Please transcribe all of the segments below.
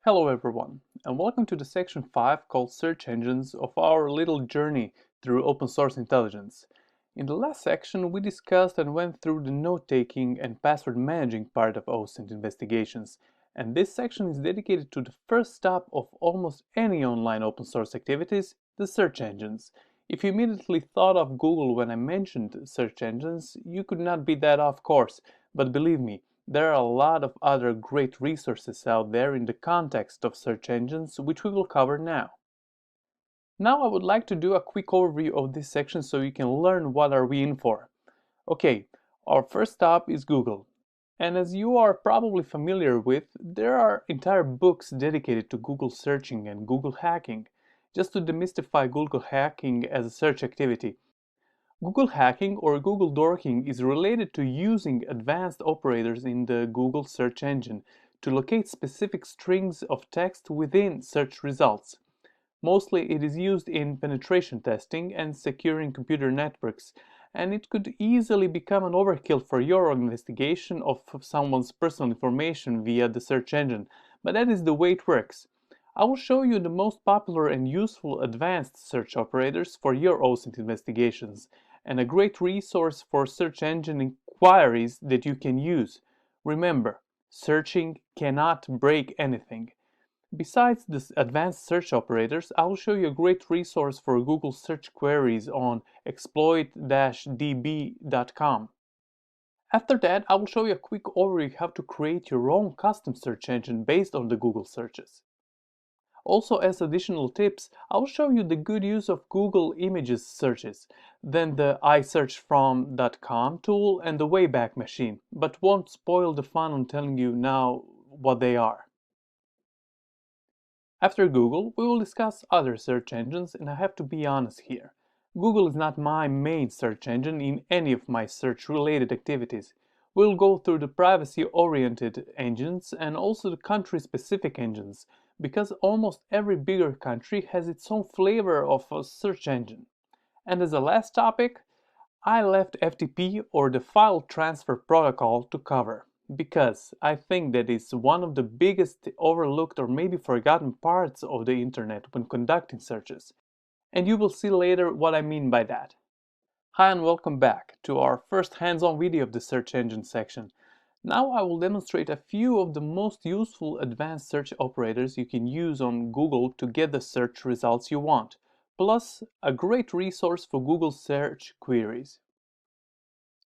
Hello everyone, and welcome to the section 5 called Search Engines of our little journey through open source intelligence. In the last section, we discussed and went through the note-taking and password managing part of OSINT investigations, and this section is dedicated to the first step of almost any online open source activities, the search engines. If you immediately thought of Google when I mentioned search engines, you could not be that off course, but believe me, there are a lot of other great resources out there in the context of search engines, which we will cover now. Now I would like to do a quick overview of this section so you can learn what are we in for. Okay, our first stop is Google. And as you are probably familiar with, there are entire books dedicated to Google searching and Google hacking. Just to demystify Google hacking as a search activity, Google hacking or Google dorking is related to using advanced operators in the Google search engine to locate specific strings of text within search results. Mostly it is used in penetration testing and securing computer networks, and it could easily become an overkill for your investigation of someone's personal information via the search engine, but that is the way it works. I will show you the most popular and useful advanced search operators for your OSINT investigations, and a great resource for search engine inquiries that you can use. Remember, searching cannot break anything. Besides these advanced search operators, I will show you a great resource for Google search queries on exploit-db.com. After that, I will show you a quick overview how to create your own custom search engine based on the Google searches. Also, as additional tips, I will show you the good use of Google Images searches, then the iSearchFrom.com tool and the Wayback Machine, but won't spoil the fun on telling you now what they are. After Google, we will discuss other search engines, and I have to be honest here. Google is not my main search engine in any of my search-related activities. We'll go through the privacy-oriented engines and also the country-specific engines, because almost every bigger country has its own flavor of a search engine. And as a last topic, I left FTP or the File Transfer Protocol to cover, because I think that is one of the biggest overlooked or maybe forgotten parts of the internet when conducting searches. And you will see later what I mean by that. Hi and welcome back to our first hands-on video of the search engine section. Now I will demonstrate a few of the most useful advanced search operators you can use on Google to get the search results you want, plus a great resource for Google search queries.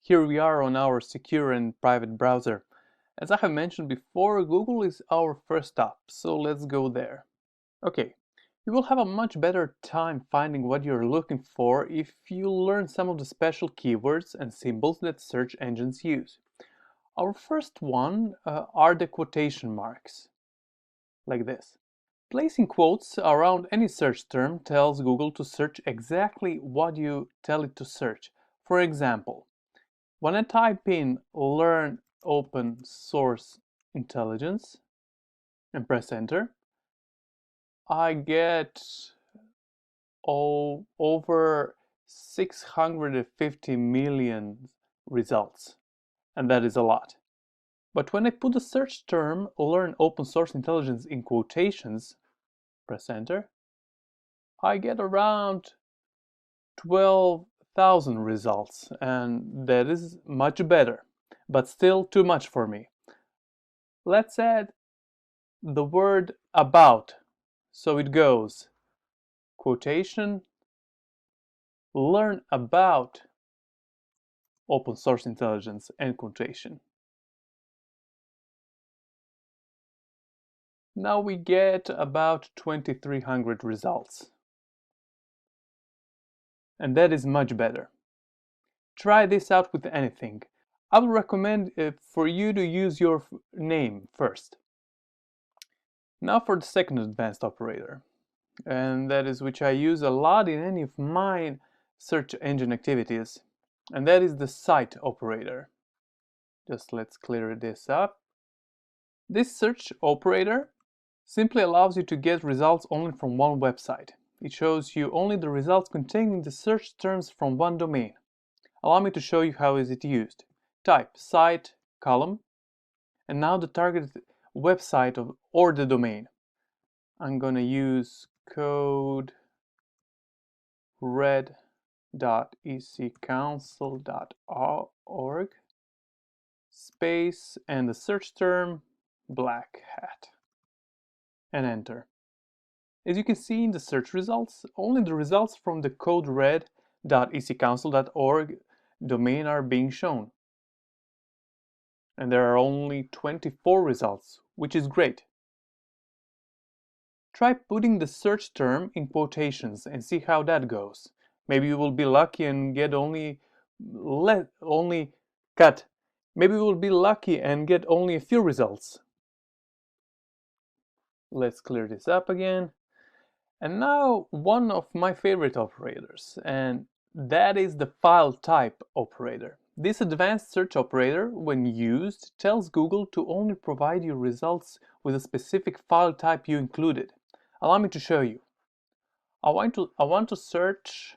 Here we are on our secure and private browser. As I have mentioned before, Google is our first stop, so let's go there. Okay, you will have a much better time finding what you're looking for if you learn some of the special keywords and symbols that search engines use. Our first one are the quotation marks, like this. Placing quotes around any search term tells Google to search exactly what you tell it to search. For example, when I type in learn open source intelligence and press enter, I get over 650 million results, and that is a lot. But when I put the search term learn open source intelligence in quotations, press enter, I get around 12,000 results, and that is much better, but still too much for me. Let's add the word about, so it goes quotation learn about open source intelligence and quotation. Now we get about 2300 results, and that is much better. Try this out with anything. I would recommend for you to use your name first. Now for the second advanced operator, and that is which I use a lot in any of my search engine activities, and that is the cite operator. Just let's clear this up. This search operator simply allows you to get results only from one website. It shows you only the results containing the search terms from one domain. Allow me to show you how is it used. Type cite column, and now the targeted website or the domain. I'm going to use code red.eccouncil.org space and the search term black hat and enter. As you can see in the search results, only the results from the code red.eccouncil.org domain are being shown. And there are only 24 results, which is great. Try putting the search term in quotations and see how that goes. Maybe you will be lucky and get only a few results. Let's clear this up again. And now one of my favorite operators, and that is the file type operator. This advanced search operator, when used, tells Google to only provide you results with a specific file type you included. Allow me to show you. I want to search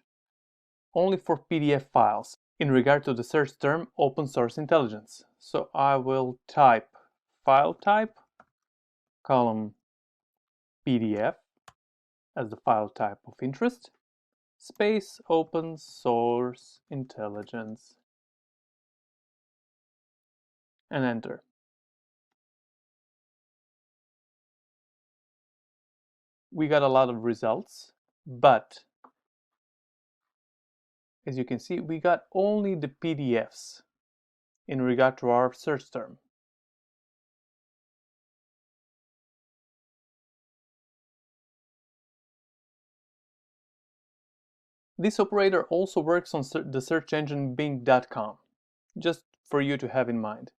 only for PDF files in regard to the search term open source intelligence. So I will type file type, column PDF as the file type of interest, space open source intelligence, and enter. We got a lot of results, but as you can see, we got only the PDFs in regard to our search term. This operator also works on the search engine Bing.com, just for you to have in mind.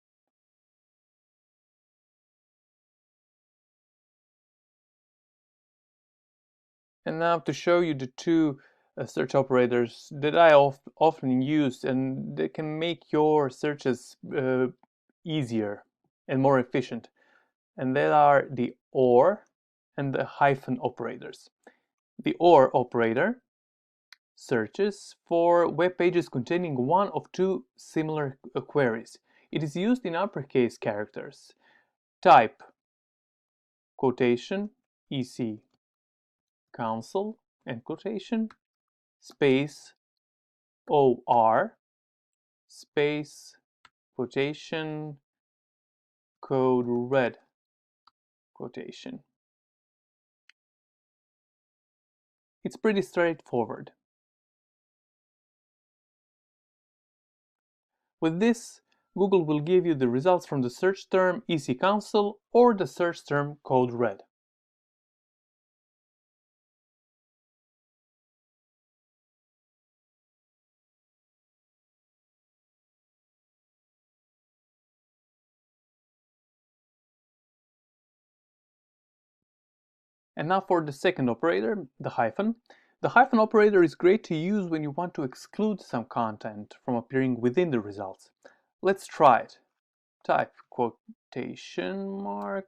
And now to show you the two search operators that I often use and they can make your searches easier and more efficient. And they are the OR and the hyphen operators. The OR operator searches for web pages containing one of two similar queries. It is used in uppercase characters. Type quotation EC council and quotation space OR space quotation code red quotation. It's pretty straightforward. With this, Google will give you the results from the search term EC Council or the search term code red. And now for the second operator, the hyphen. The hyphen operator is great to use when you want to exclude some content from appearing within the results. Let's try it. Type quotation mark,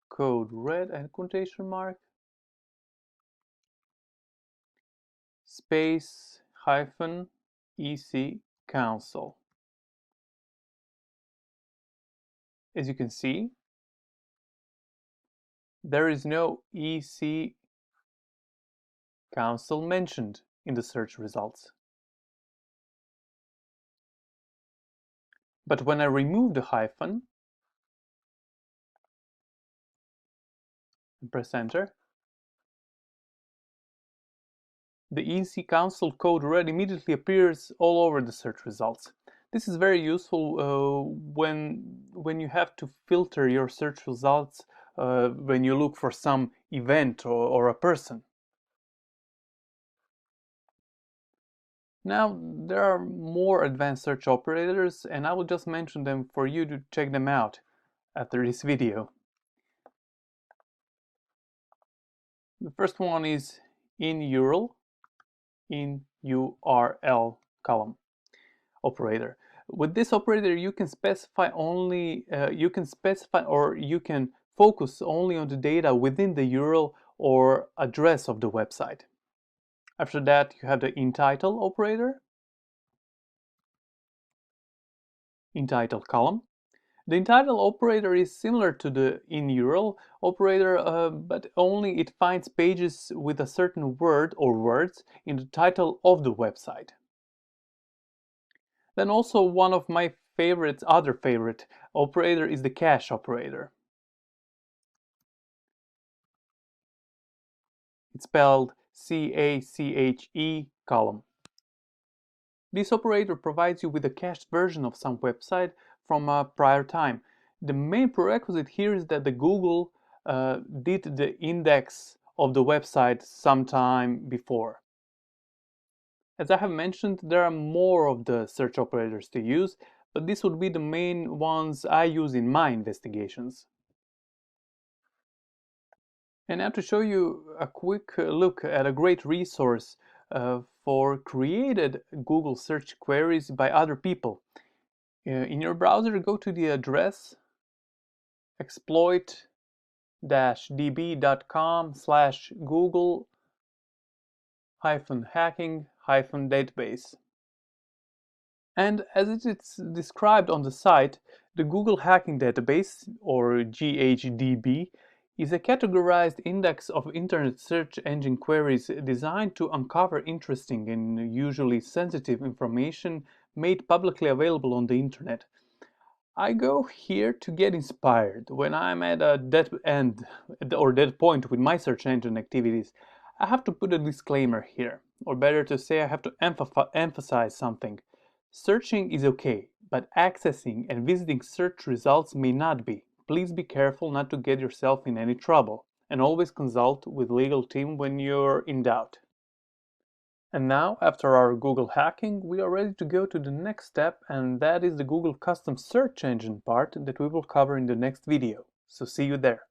code red and quotation mark, space hyphen EC Council. As you can see, there is no EC Council mentioned in the search results. But when I remove the hyphen and press enter, the EC Council code red immediately appears all over the search results. This is very useful when you have to filter your search results when you look for some event or a person. Now, there are more advanced search operators, and I will just mention them for you to check them out after this video. The first one is in URL column operator. With this operator, you can specify or you can focus only on the data within the URL or address of the website. After that, you have the InTitle operator, InTitle column. The entitle operator is similar to the in-URL operator, but only it finds pages with a certain word or words in the title of the website. Then also one of my other favorite operator is the cache operator. It's spelled C-A-C-H-E column. This operator provides you with a cached version of some website from a prior time. The main prerequisite here is that the Google did the index of the website sometime before. As I have mentioned, there are more of the search operators to use, but these would be the main ones I use in my investigations. And now to show you a quick look at a great resource for created Google search queries by other people. In your browser, go to the address exploit-db.com/google-hacking-database. And as it is described on the site, the Google Hacking Database, or GHDB, is a categorized index of internet search engine queries designed to uncover interesting and usually sensitive information made publicly available on the internet. I go here to get inspired. When I'm at a dead end or dead point with my search engine activities, I have to put a disclaimer here, or better to say, I have to emphasize something. Searching is okay, but accessing and visiting search results may not be. Please be careful not to get yourself in any trouble, and always consult with legal team when you're in doubt. And now, after our Google hacking, we are ready to go to the next step, and that is the Google custom search engine part that we will cover in the next video. So see you there.